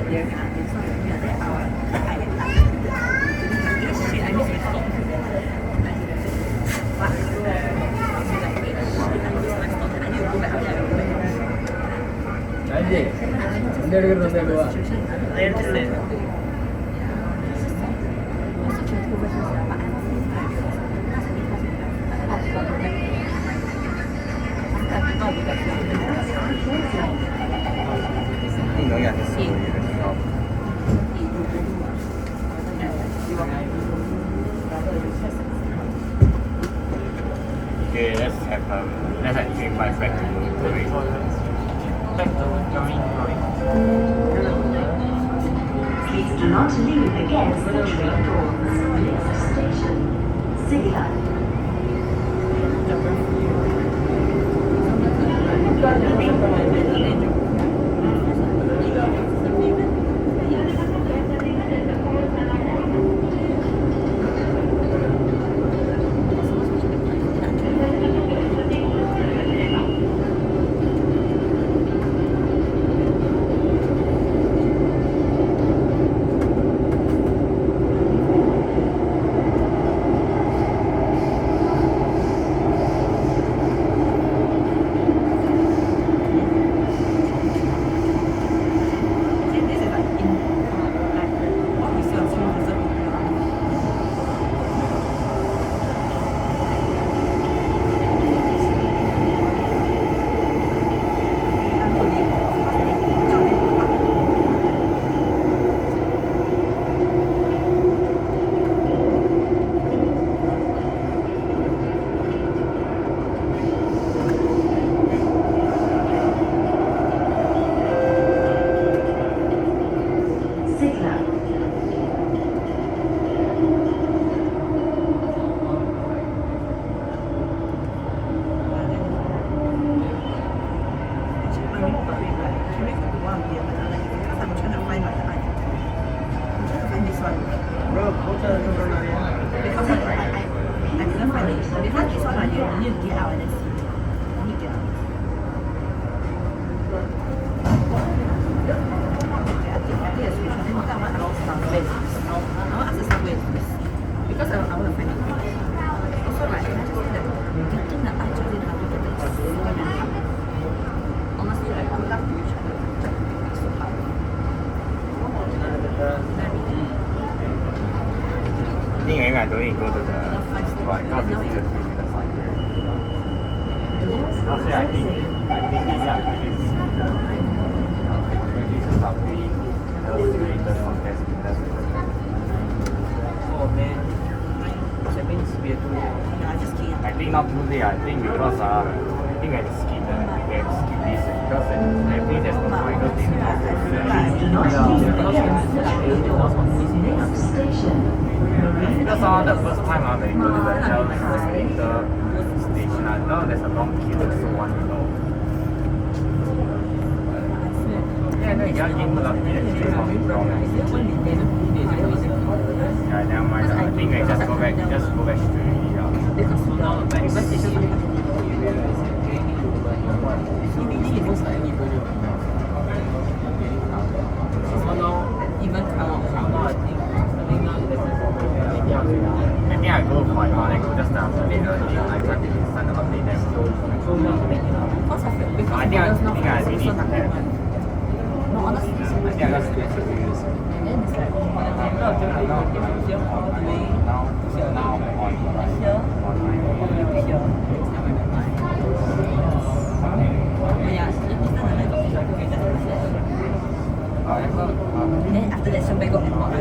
Okay, let's have drink by back to Korea. Back to going. Please do not lean against the train doors. Next station, Sigla. I don't need to go to the right, because it's easier to see the side here. Actually, I think maybe I can see this is probably illustrated contest with that. Oh man, that means we are too late. I think not too late, I think because I think I just skip this because I think there's no point because they because the first time when you go to the TEL station, now there's a long queue, so one Yeah, no, you got in the queue from Yeah, never mind. I think I just go back straight. Maybe I go for my mom and go just down to later. I try to send an update them. I think I really need to have. I think I just do it to use. Then after that, somebody got involved.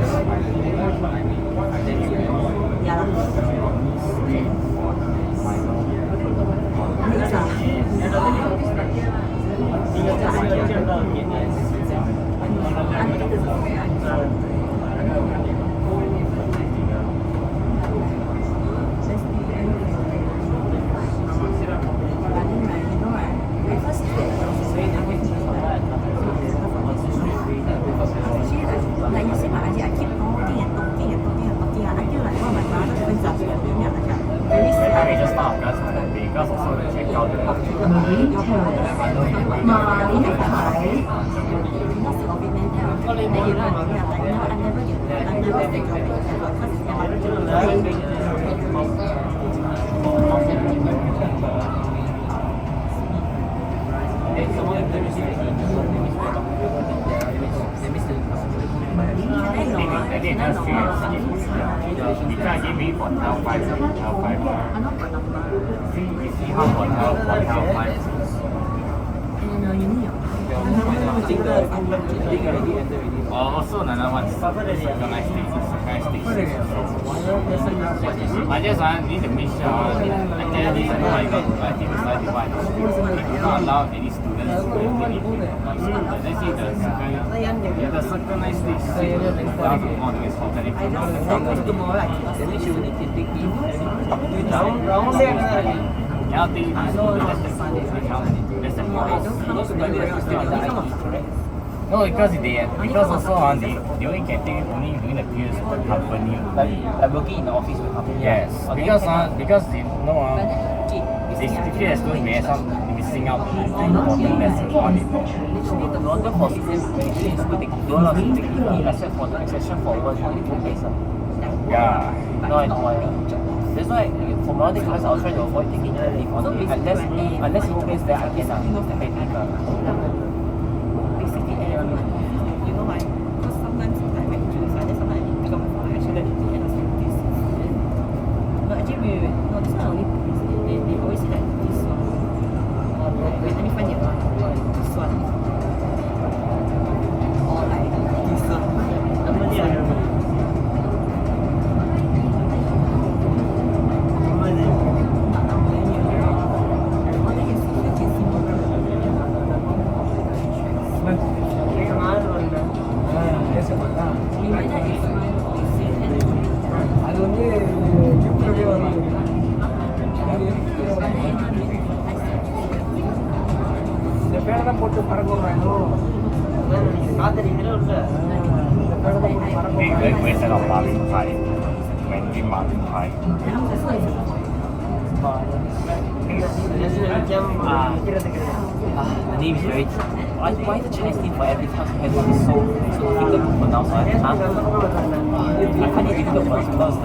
Yeah. Marine Terrace. I did just see it. You can't give me for L5. You see how for L5. Also another one, organized stage. I just need to make sure I tell this and I got to decide divide. If you not allow any students to take it, let's see the synchronized stage down to all the way from no, because also they only can take it only during the periods of the company. Like working in the office with company. Yes, because they know they typically as students may have some missing out important lessons on it. The order for actually is good. They don't allow you to take leave except for the exception for one days. Yeah. No, I know why. That's why for my other class I was trying to avoid taking leave on it unless in case that I can take leave. You know why? Because sometimes I make juice, I just sometimes I pick up my phone, I actually let it to end of this. No, actually, wait. No, this one only, they always say that this one. Wait, let me find the other one. This one. Or like this one. We set up Marvin Pie. Mandarin Marvin Pie. The name is very. Why the Chinese name for every class has to be so difficult to pronounce? I find it difficult to pronounce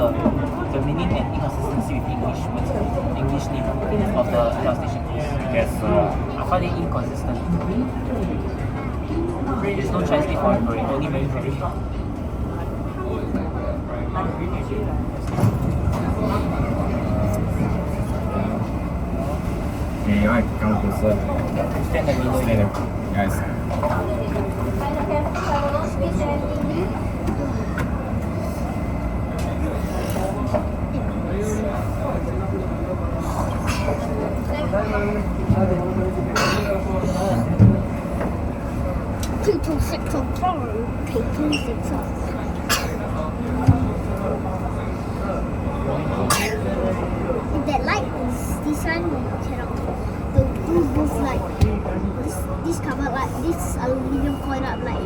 the meaning and inconsistency with English name of the rail station. Yes, I find it inconsistent. There's no Chinese name for it, only Mandarin. Okay, alright, come closer. Stand the middle. Stand up, guys. People six of people six of that light is this one cannot. The blue booth light. This cover light. This aluminium coil up light.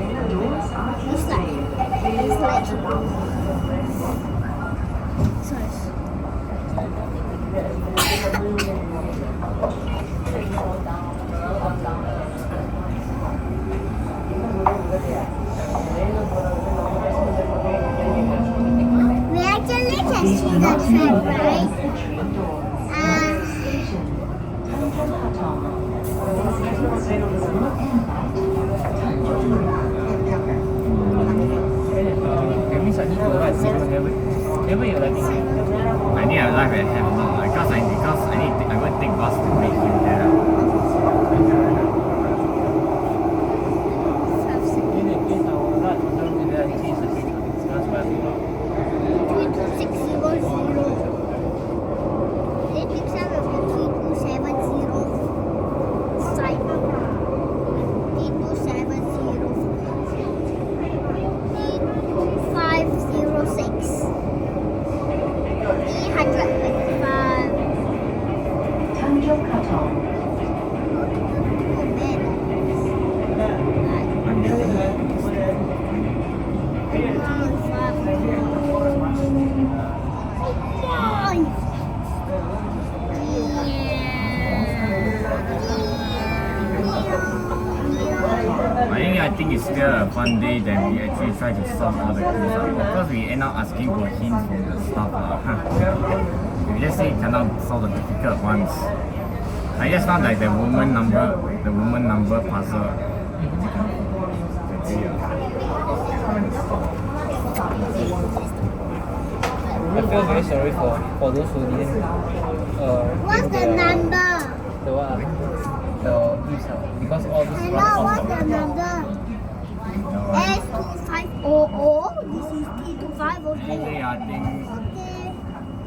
This light. This light. Sorry. We actually can see the train, right? That means I need to write 7 never you like I need a life and have no because I'm going to take bus to meet you there. think it's still a fun day that we actually try to solve all the clues. Because we end up asking for hints from the staff. We just say cannot solve the difficult ones. I just found like the woman number puzzle. Let's see. I feel very sorry for those who didn't. What's the number? The what? The leaves because all this I runs know on what's top. the number. S2500. This is T2500. Anyway, I think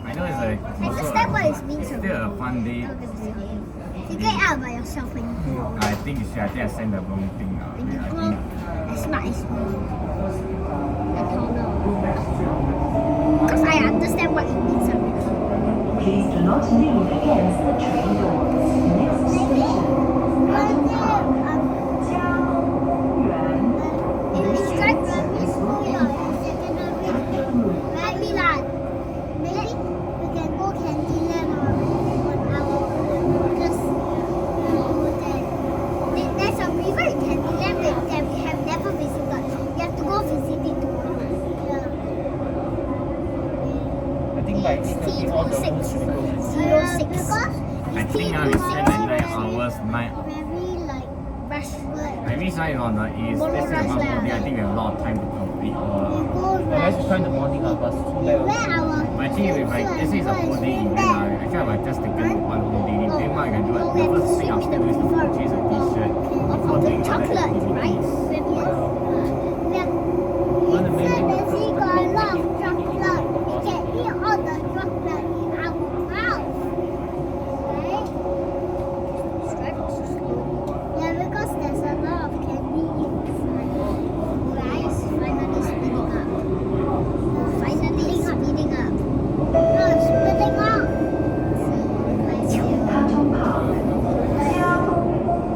I know it's like I understand what it means. still a fun day. You get out by yourself when you go. I think I sent the wrong thing. When you I go think as smart as me. I don't know. Because I understand what it means already. Please do not lean against the train doors. Next station, Strike primary school or secondary. Maybe like, maybe we can go Candyland on our because there's a river in Candyland that we have never visited. We have to go visit it tomorrow. I think by 8:30 all the roads should be closed. 06. I think we spent like 9 hours, Very like rush. Maybe sign on the is this is one day. I think we have a lot of time to complete. Unless you try in the morning, but it's too late. But actually, if I this is a whole day event, actually I might just taken one whole day. Then what I can do, the first thing I'm still doing is to purchase a t-shirt before doing other Chocolate, activities. right? One of the main things There's got a lot of chocolate. We can eat all the chocolate in our house. Right? Yeah, because there's a lot of candy inside. Guys, finally splitting up. Finally splitting up. No, splitting up. Tanjong Park,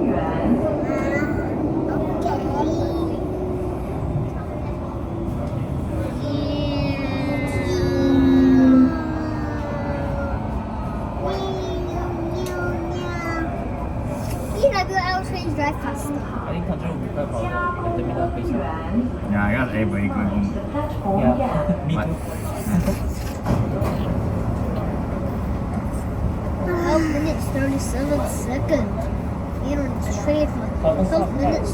Yuan. PWL trains drive faster. I think Tanjong will be quite crowded. The terminal place. Yeah, I guess everybody going home. Yeah, me But too. 12 minutes 37 seconds. You're on the train for 12 minutes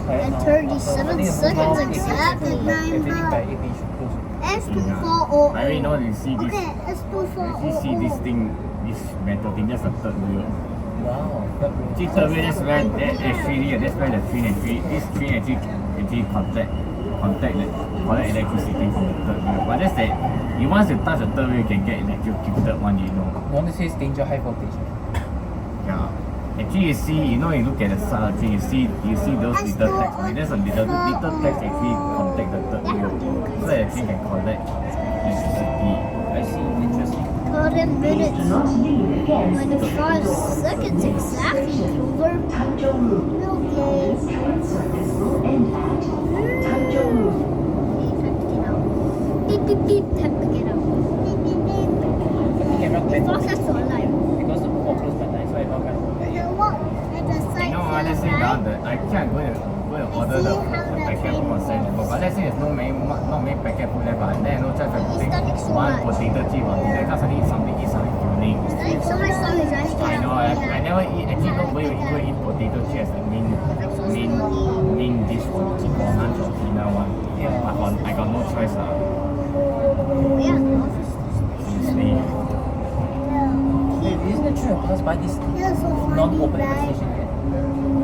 and 37 seconds exactly. Everything by 8 you should close. S2400. I already know you see this. Okay, If you see this S2400. thing, this metal thing, that's the third wheel. Wow. That Actually, third wheel, that's where that's where the train this train actually collect electricity from the third wheel. But that's that once you touch the third wheel, you can get electrocuted one, you know. no one says danger high voltage. Yeah. Actually, you look at the side of the train, you see those little text. I mean, there's a little text actually contact the third wheel, so that the train can collect electricity. I see. Interesting. 30 minutes. Do not lean against the 25 seconds exactly. Over. Tanjong Rhu. Okay. This train service will end at Tanjong Rhu. Time to get out. Beep, beep, beep. Time to get out. Beep, beep, beep. You can rock It's band fastest to alive. because the walk close by 9, so I rock band. The walk at the side. You know what, let's say now that I can't go and order the packet food for Singapore, but let's say there's not many packet food left, and then no chance of putting one potato chip or dinner, because I need something unique. So much storage, right? I know, I never eat, actually nobody will eat potato chip as the main dish for lunch or dinner one. Yeah. I got no choice lah. Yeah. Seriously. Isn't it true? Pass by this Yeah, so funny, non-open right? station yet?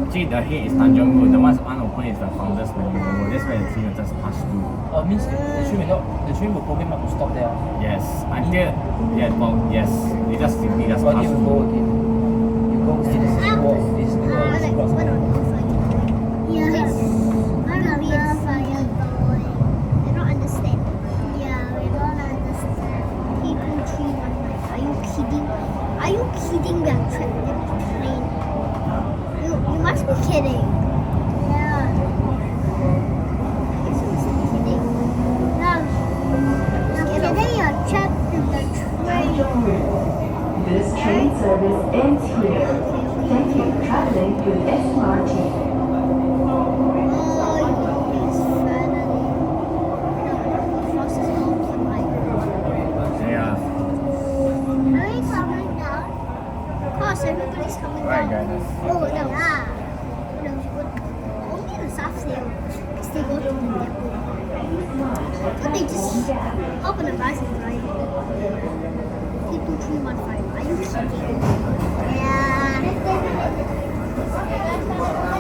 Actually, the head is Tanjong Rhu, the one's unopen is the founder's memorial. That's where the train will just pass through. Means the train will probably not to stop there. Yes, until yes, they just simply just Or pass you through. go again. You go see this is walk. This is the cross. Yes. Fire going. They don't understand. Yeah, we don't understand. People 319. Are you kidding? Are you kidding? We are trapped in the train. You must be kidding. Yeah. You must be kidding. No. You're kidding. You're trapped in the train. Tanjong Rhu. This train service ends here. Thank you for traveling with SMRT. Oh, everybody's coming Right, down. guys. Oh, what else? What else? Only the staff sail. Because they go to the depot. But they just hop on a bus and drive.